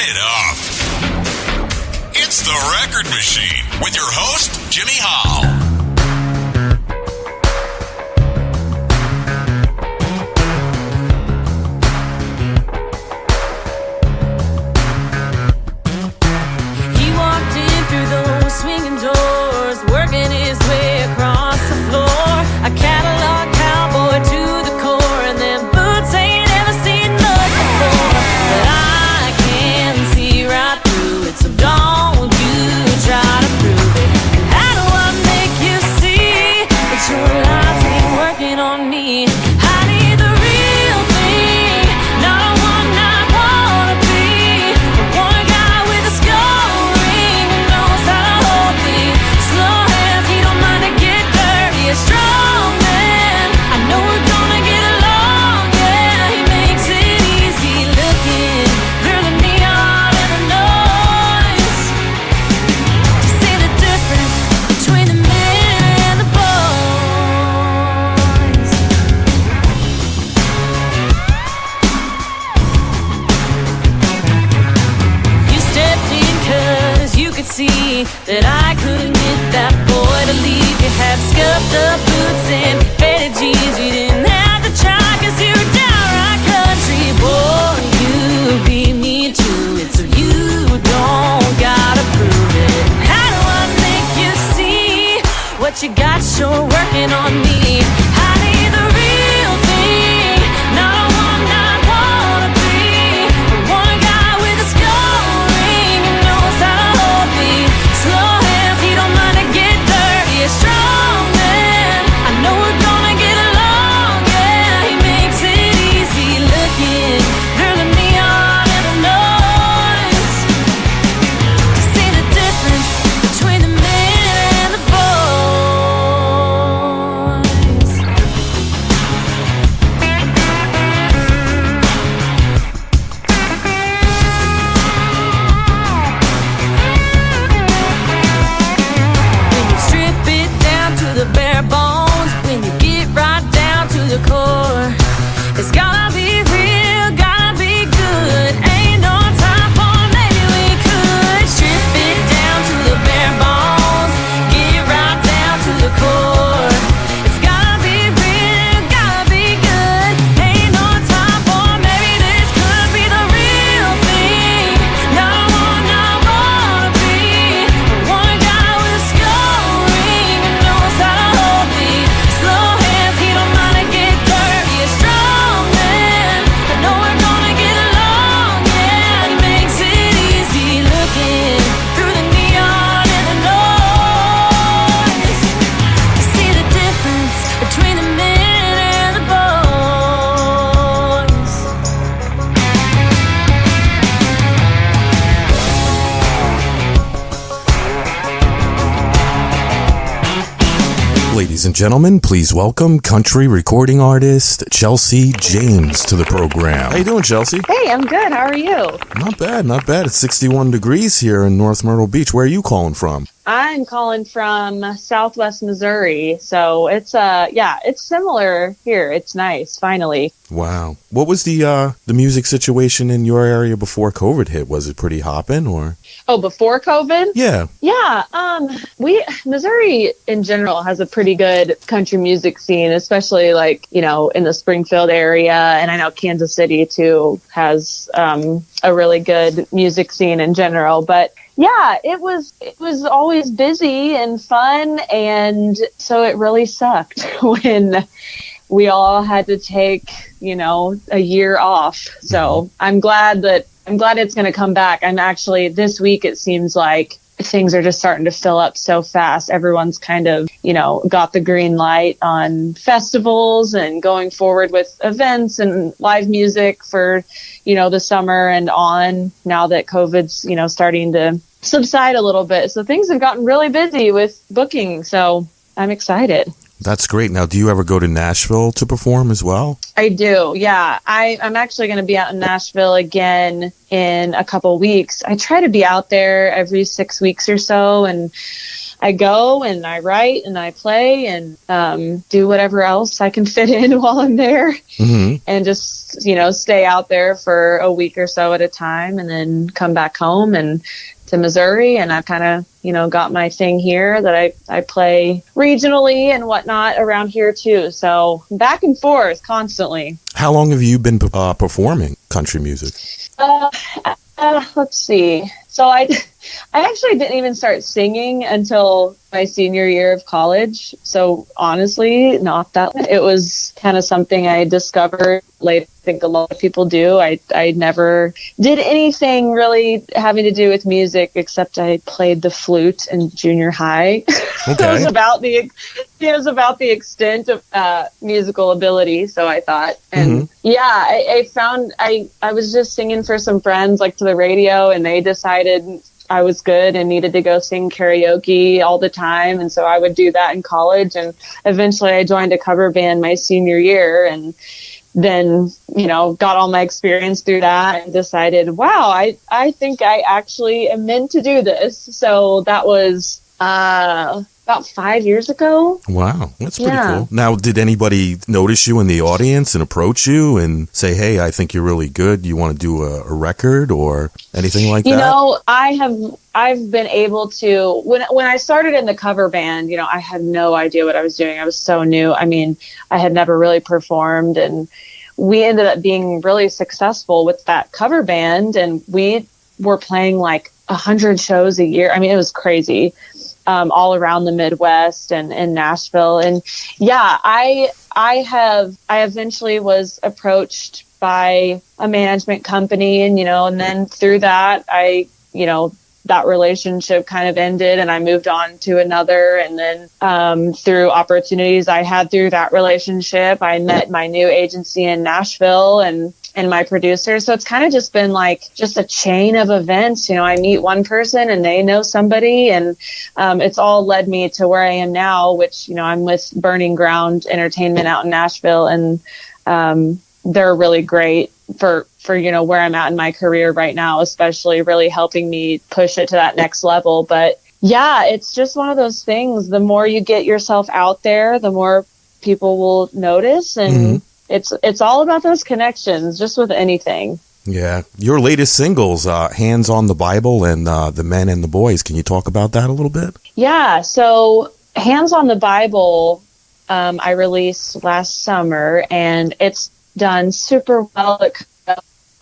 it up. It's The Record Machine with your host, Jimmy Hall. Swinging doors, working his way across the floor. A catalog cowboy to the core, and them boots ain't ever seen much before. But I can see right through it, so don't you try to prove it. And how do I make you see that your lies ain't working on me? I need the real thing, not a one-night wannabe. I want a guy with a skull ring who knows how to hold me. Slow hands, he don't mind to get dirty. A strong man, I know we're gonna get along. Yeah, he makes it easy looking through the neon and the noise to see the difference between the men and the boys. You stepped in 'cause you could see that I couldn't get that boy to leave. You had scuffed up boots and faded jeans. You didn't have to try 'cause you were downright country. Boy, you beat me to it, so you don't gotta prove it. How do I make you see what you got sure working on me? I need the real thing, not a one-night wannabe. I want a guy with a skull ring who knows how to hold me. Slow hands, he don't mind to get dirty. A strong man, I know we're gonna get along. Yeah, he makes it easy looking through the neon and the noise to see the difference between the men and the boys. When you strip it down to the bare bones, when you get right down to the core, it's gotta be real, gotta be good. Ain't no time for maybe we could strip it down to the bare bones, get right down to the core. It's gotta be real, gotta be good. Ain't no time for maybe this could be the real thing. Not a one-night wannabe. One guy with a skull ring who knows how to hold me. Slow hands, he don't mind to get dirty. A strong man, I know we're gonna get along. Yeah, he makes it easy looking through the neon and the noise to see the difference between the men and the boys. Ladies and gentlemen, please welcome country recording artist Chelsey James to the program. How you doing, Chelsey? Hey, I'm good. How are you? Not bad, not bad. It's 61 degrees here in North Myrtle Beach. Where are you calling from? I'm calling from Southwest Missouri, so it's it's similar here. It's nice, finally. Wow. What was the music situation in your area before COVID hit? Was it pretty hopping or? Oh, before COVID? Yeah. Yeah, Missouri in general has a pretty good country music scene, especially in the Springfield area, and I know Kansas City too has a really good music scene in general, but yeah, it was always busy and fun, and so it really sucked when we all had to take, a year off. So I'm glad it's going to come back. I'm actually, this week it seems like things are just starting to fill up so fast. Everyone's kind of, got the green light on festivals and going forward with events and live music for, the summer and on, now that COVID's, starting to subside a little bit. So things have gotten really busy with booking. So I'm excited. That's great. Now, do you ever go to Nashville to perform as well? I do, yeah. I'm actually going to be out in Nashville again in a couple weeks. I try to be out there every 6 weeks or so, and I go and I write and I play and do whatever else I can fit in while I'm there, and just, stay out there for a week or so at a time, and then come back home and to Missouri. And I've kind of, got my thing here that I play regionally and whatnot around here too. So back and forth constantly. How long have you been performing country music? Let's see. So I actually didn't even start singing until my senior year of college. So honestly, not that. It was kind of something I discovered late. I think a lot of people do. I never did anything really having to do with music, except I played the flute in junior high. Okay. It was about the extent of musical ability. So I thought, and I found I was just singing for some friends, like to the radio, and they decided I was good and needed to go sing karaoke all the time. And so I would do that in college. And eventually I joined a cover band my senior year, and then, got all my experience through that and decided, wow, I think I actually am meant to do this. So that was about 5 years ago. Wow, that's pretty cool. Now, did anybody notice you in the audience and approach you and say, hey, I think you're really good, you want to do a record or anything like that? I've been able to, when I started in the cover band, I had no idea what I was doing. I was so new. I mean, I had never really performed, and we ended up being really successful with that cover band, and we were playing like 100 shows a year. I mean, it was crazy. All around the Midwest and in Nashville. And I eventually was approached by a management company, and, and then through that, that relationship kind of ended and I moved on to another. And then through opportunities I had through that relationship, I met my new agency in Nashville and my producer. So it's kind of just been like just a chain of events. I meet one person and they know somebody, and it's all led me to where I am now, which, I'm with Burning Ground Entertainment out in Nashville, and they're really great for where I'm at in my career right now, especially really helping me push it to that next level. But yeah, it's just one of those things. The more you get yourself out there, the more people will notice, and it's all about those connections, just with anything. Yeah. Your latest singles, Hands on the Bible and The Men and the Boys. Can you talk about that a little bit? Yeah. So Hands on the Bible, I released last summer, and it's done super well.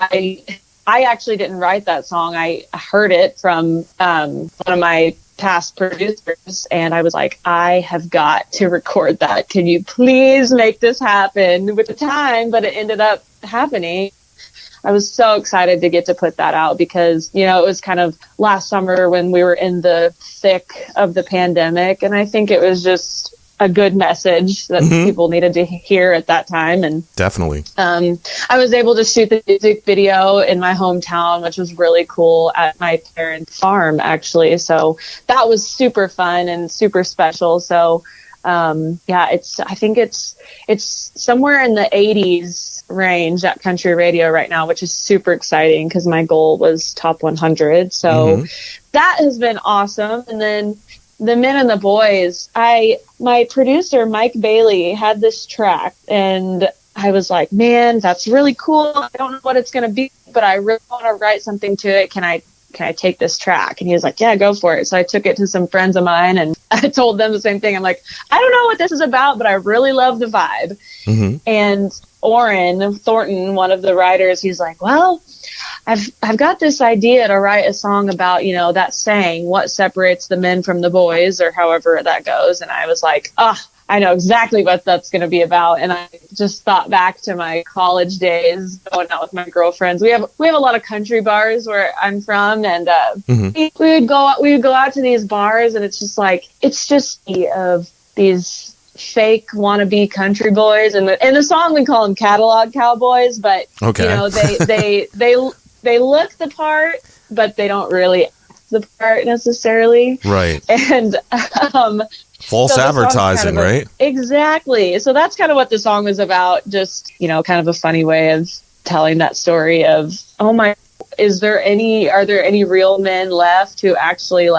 I actually didn't write that song. I heard it from one of my past producers, and I was like, I have got to record that. Can you please make this happen with the time? But it ended up happening. I was so excited to get to put that out because, it was kind of last summer when we were in the thick of the pandemic, and I think it was just a good message that people needed to hear at that time. And definitely, I was able to shoot the music video in my hometown, which was really cool, at my parents' farm, actually. So that was super fun and super special. So, I think it's somewhere in the 80s range at country radio right now, which is super exciting because my goal was top 100. So that has been awesome. And then The Men and the Boys, my producer, Mike Bailey, had this track, and I was like, man, that's really cool. I don't know what it's going to be, but I really want to write something to it. Can I take this track? And he was like, yeah, go for it. So I took it to some friends of mine, and I told them the same thing. I'm like, I don't know what this is about, but I really love the vibe. And Orrin Thornton, one of the writers, he's like, well, I've got this idea to write a song about, that saying, what separates the men from the boys, or however that goes. And I was like, I know exactly what that's going to be about. And I just thought back to my college days going out with my girlfriends. We have a lot of country bars where I'm from, and we would go out to these bars, and it's just of these fake wannabe country boys, and in the song we call them catalog cowboys, but they look the part, but they don't really act the part necessarily. Right. And false advertising, right? Exactly. So that's kind of what the song was about. Just, kind of a funny way of telling that story of, are there any real men left who actually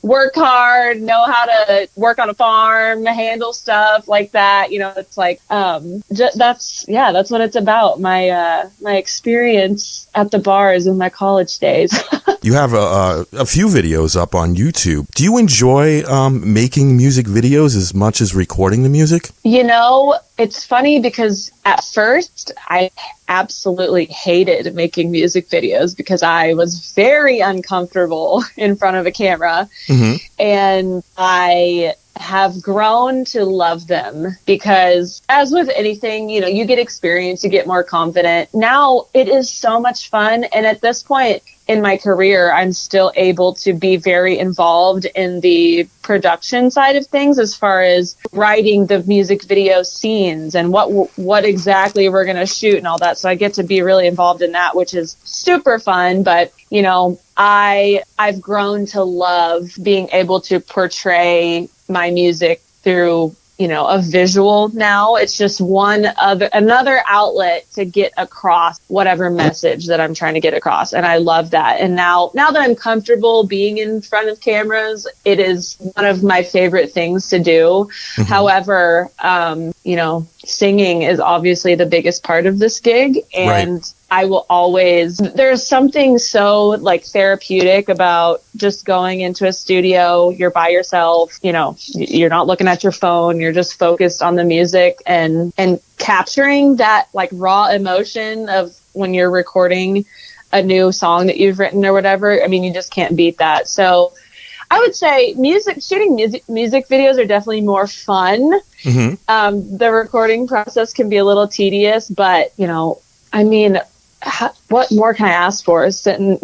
work hard, know how to work on a farm, handle stuff like that. You know, it's like, that's what it's about. My experience at the bars in my college days. You have a few videos up on YouTube. Do you enjoy making music videos as much as recording the music? You know, it's funny because at first I absolutely hated making music videos because I was very uncomfortable in front of a camera. Mm-hmm. And I have grown to love them because, as with anything, you know, you get experience, you get more confident. Now it is so much fun. And at this point in my career, I'm still able to be very involved in the production side of things as far as writing the music video scenes and what exactly we're going to shoot and all that. So I get to be really involved in that, which is super fun. But, you know, I've grown to love being able to portray my music through, you know, a visual now. It's just another outlet to get across whatever message that I'm trying to get across. And I love that. And now that I'm comfortable being in front of cameras, it is one of my favorite things to do. Mm-hmm. However, you know, singing is obviously the biggest part of this gig. And right. I will always, there's something so like therapeutic about just going into a studio, you're by yourself, you know, you're not looking at your phone, you're just focused on the music and capturing that like raw emotion of when you're recording a new song that you've written or whatever. I mean, you just can't beat that. So I would say shooting music videos are definitely more fun. Mm-hmm. The recording process can be a little tedious, but you know, I mean, what more can I ask for? Singing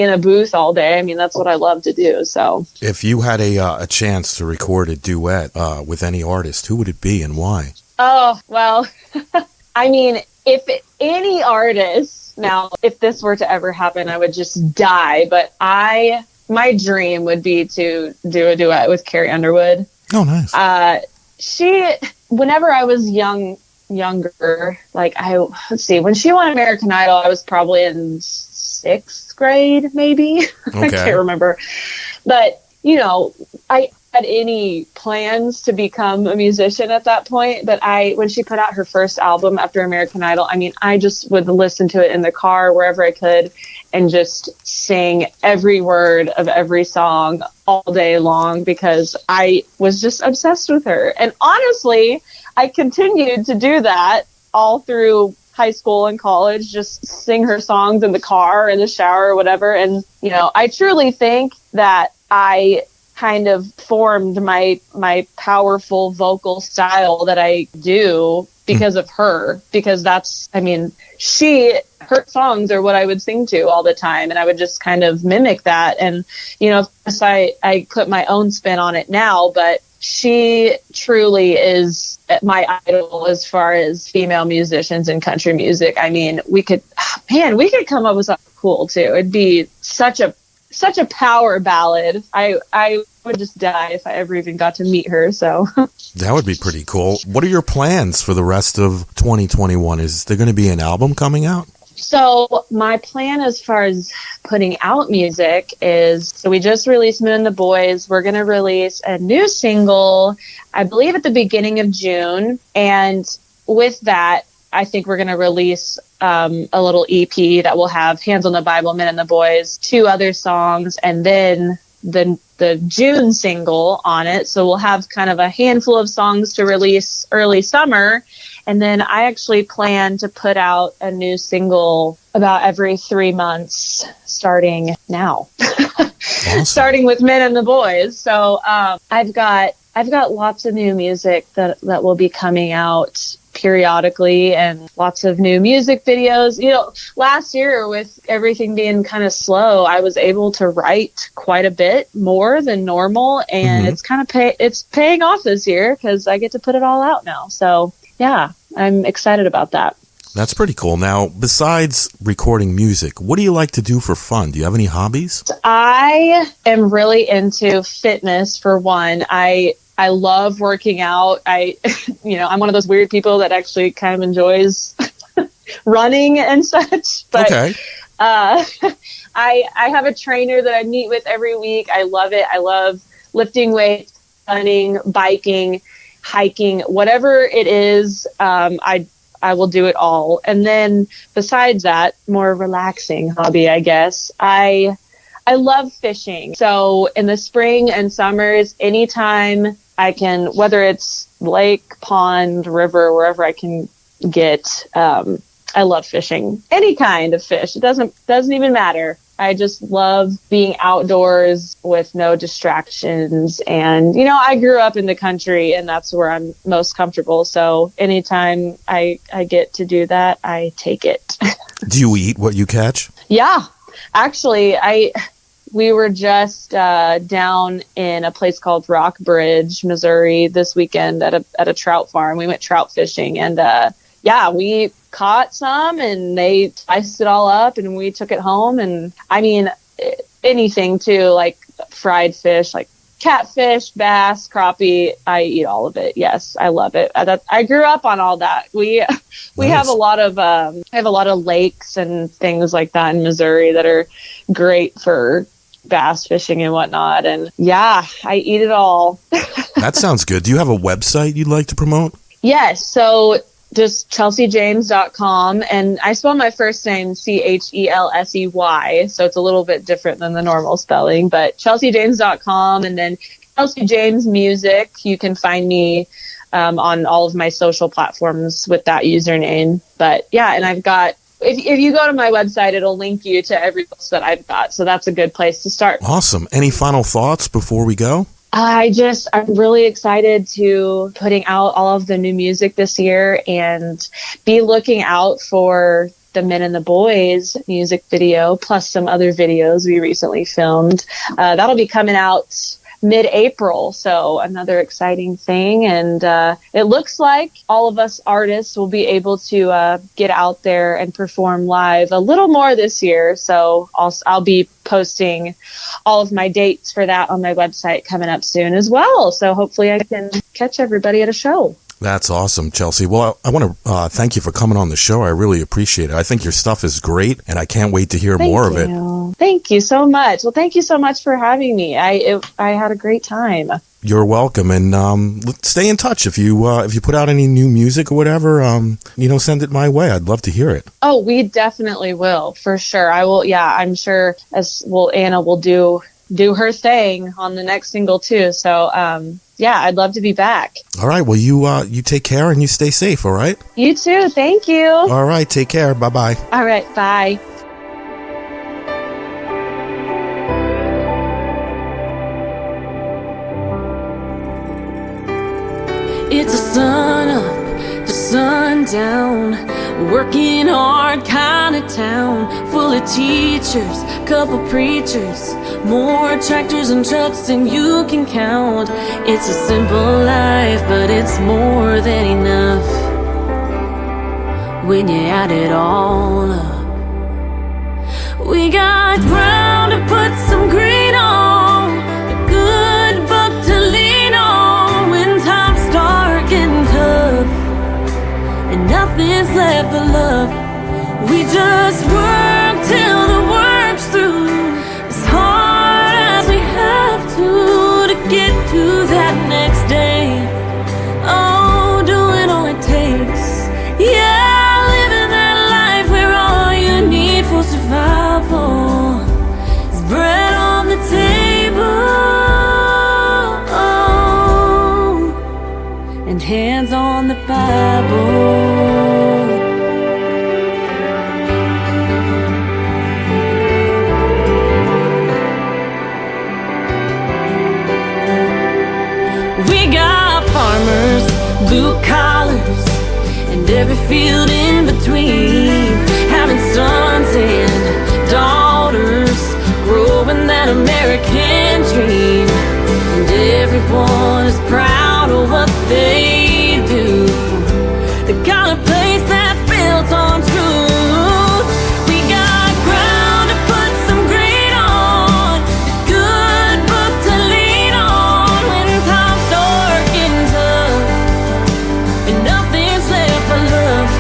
in a booth all day. I mean, that's what I love to do. So if you had a chance to record a duet with any artist, who would it be and why? Oh, well, I mean, if any artist, now, if this were to ever happen, I would just die. But my dream would be to do a duet with Carrie Underwood. Oh, nice. Whenever I was younger, like let's see, when she won American Idol, I was probably in 6th grade, maybe. Okay. I can't remember. But, you know, I had any plans to become a musician at that point. But when she put out her first album after American Idol, I mean, I just would listen to it in the car, wherever I could, and just sing every word of every song all day long because I was just obsessed with her. And honestly, I continued to do that all through high school and college, just sing her songs in the car, in the shower, or whatever. And, you know, I truly think that I kind of formed my powerful vocal style that I do because of her, because her songs are what I would sing to all the time. And I would just kind of mimic that. And, you know, of course I put my own spin on it now, but she truly is my idol as far as female musicians in country music. I mean, we could come up with something cool too. It'd be such a power ballad. I would just die if I ever even got to meet her. So that would be pretty cool. What are your plans for the rest of 2021? Is there going to be an album coming out? So my plan as far as putting out music is, so we just released Men and the Boys. We're going to release a new single, I believe at the beginning of June. And with that, I think we're going to release a little EP that will have Hands on the Bible, Men and the Boys, 2 other songs, and then the June single on it. So we'll have kind of a handful of songs to release early summer. And then I actually plan to put out a new single about every 3 months starting now. Awesome. Starting with Men and the Boys. So I've got lots of new music that will be coming out periodically, and lots of new music videos. You know, last year with everything being kind of slow, I was able to write quite a bit more than normal, and it's kind of it's paying off this year because I get to put it all out now. So yeah, I'm excited about that. That's pretty cool. Now, besides recording music, what do you like to do for fun? Do you have any hobbies? I am really into fitness, for one. I love working out. I'm one of those weird people that actually kind of enjoys running and such. But okay. I have a trainer that I meet with every week. I love it. I love lifting weights, running, biking, hiking, whatever it is. I will do it all. And then besides that, more relaxing hobby, I guess. I love fishing. So in the spring and summers, anytime I can, whether it's lake, pond, river, wherever I can get, I love fishing. Any kind of fish. It doesn't even matter. I just love being outdoors with no distractions. And, I grew up in the country and that's where I'm most comfortable. So anytime I get to do that, I take it. Do you eat what you catch? Yeah, actually, we were just down in a place called Rockbridge, Missouri this weekend at a trout farm. We went trout fishing and, we caught some and they sliced it all up and we took it home. And I mean, anything too, like fried fish, like catfish, bass, crappie. I eat all of it. Yes, I love it. I grew up on all that. We Nice. have a lot of lakes and things like that in Missouri that are great for bass fishing and whatnot. And yeah, I eat it all. That sounds good. Do you have a website you'd like to promote? Yes. So just ChelseyJames.com. And I spell my first name CHELSEY. So it's a little bit different than the normal spelling, but ChelseyJames.com. And then Chelsey James Music. You can find me on all of my social platforms with that username. But yeah, and I've got, if you go to my website, it'll link you to every post that I've got. So that's a good place to start. Awesome. Any final thoughts before we go? I'm really excited to putting out all of the new music this year and be looking out for the Men and the Boys music video, plus some other videos we recently filmed. That'll be coming out mid-April. So another exciting thing. And it looks like all of us artists will be able to get out there and perform live a little more this year. So I'll be posting all of my dates for that on my website coming up soon as well. So hopefully I can catch everybody at a show. That's awesome, Chelsey. Well, I want to thank you for coming on the show. I really appreciate it. I think your stuff is great, and I can't wait to hear more of it. Thank you so much. Well, thank you so much for having me. I had a great time. You're welcome, and stay in touch. If you put out any new music or whatever, send it my way. I'd love to hear it. Oh, we definitely will, for sure. I will. Yeah, I'm sure. Anna will do her thing on the next single too. So, yeah, I'd love to be back. All right. Well, you take care and you stay safe. All right. You too. Thank you. All right. Take care. Bye-bye. All right. Bye. It's a sun up to sundown, working hard kind of town, full of teachers, couple preachers, more tractors and trucks than you can count. It's a simple life, but it's more than enough when you add it all up. We got ground to put some green on, a good book to lean on when times start getting tough and nothing's left but love. We just work till the work's through, as hard as we have to get to that next day. Oh, doing all it takes. Yeah, living that life where all you need for survival is bread on the table, and hands on the Bible. We got farmers, blue collars, and every field in between, having sons and daughters, growing that American dream. And everyone is proud of what they do. They got a place that's built on truth. We got ground to put some green on, a good book to lean on when times start getting tough and nothing's left but love.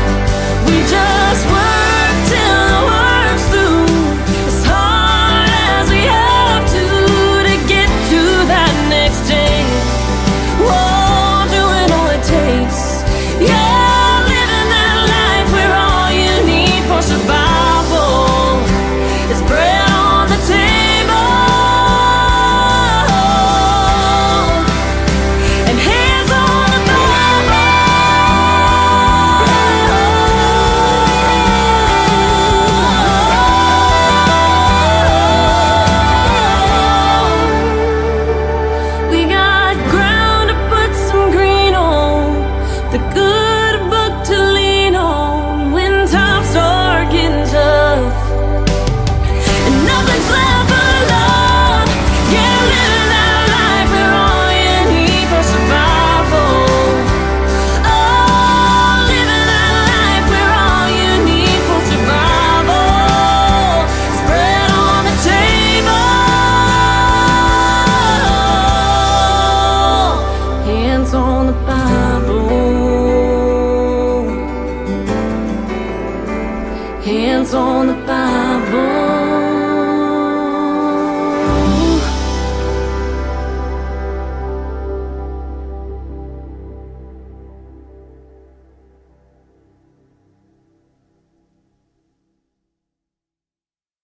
hands on the Bible.